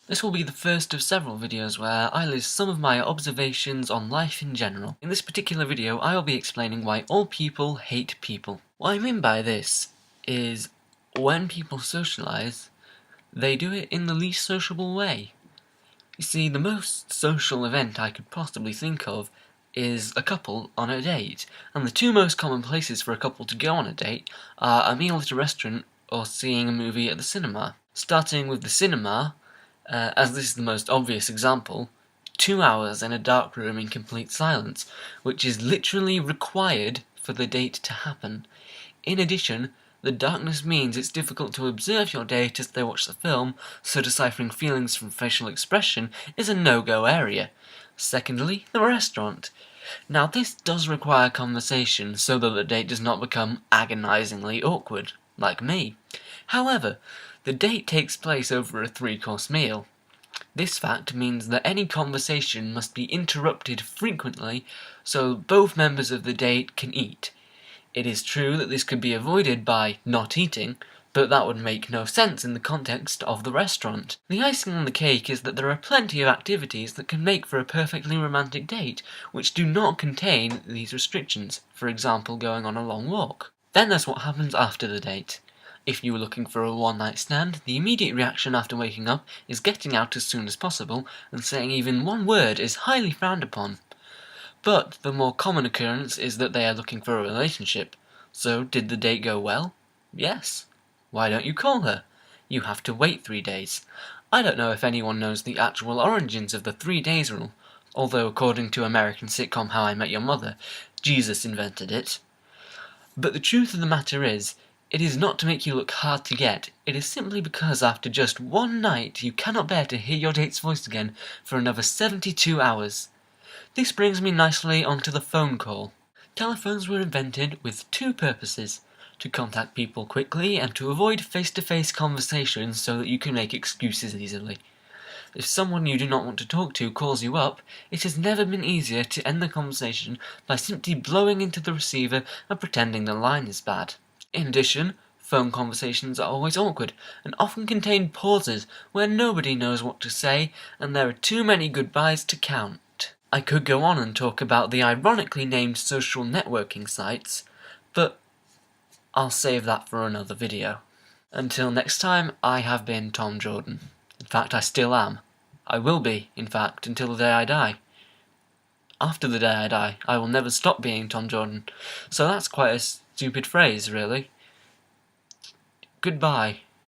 This will be the first of several videos where I list some of my observations on life in general. In this particular video, I will be explaining why all people hate people. What I mean by this is when people socialize, they do it in the least sociable way. You see, the most social event I could possibly think of is a couple on a date, and the two most common places for a couple to go on a date are a meal at a restaurant or seeing a movie at the cinema. Starting with the cinema, as this is the most obvious example, 2 hours in a dark room in complete silence, which is literally required for the date to happen. In addition, the darkness means it's difficult to observe your date as they watch the film, so deciphering feelings from facial expression is a no-go area. Secondly, the restaurant. Now this does require conversation so that the date does not become agonizingly awkward, like me. However, the date takes place over a 3-course meal. This fact means that any conversation must be interrupted frequently so both members of the date can eat. It is true that this could be avoided by not eating, but that would make no sense in the context of the restaurant. The icing on the cake is that there are plenty of activities that can make for a perfectly romantic date, which do not contain these restrictions, for example going on a long walk. Then there's what happens after the date. If you were looking for a one-night stand, the immediate reaction after waking up is getting out as soon as possible, and saying even one word is highly frowned upon. But the more common occurrence is that they are looking for a relationship. So, did the date go well? Yes. Why don't you call her? You have to wait 3 days. I don't know if anyone knows the actual origins of the 3 days rule, although according to American sitcom How I Met Your Mother, Jesus invented it. But the truth of the matter is, it is not to make you look hard to get, it is simply because after just one night you cannot bear to hear your date's voice again for another 72 hours. This brings me nicely onto the phone call. Telephones were invented with 2 purposes: to contact people quickly and to avoid face-to-face conversations so that you can make excuses easily. If someone you do not want to talk to calls you up, it has never been easier to end the conversation by simply blowing into the receiver and pretending the line is bad. In addition, phone conversations are always awkward and often contain pauses where nobody knows what to say and there are too many goodbyes to count. I could go on and talk about the ironically named social networking sites, but I'll save that for another video. Until next time, I have been Tom Jordan. In fact, I still am. I will be, in fact, until the day I die. After the day I die, I will never stop being Tom Jordan. So that's quite a stupid phrase, really. Goodbye.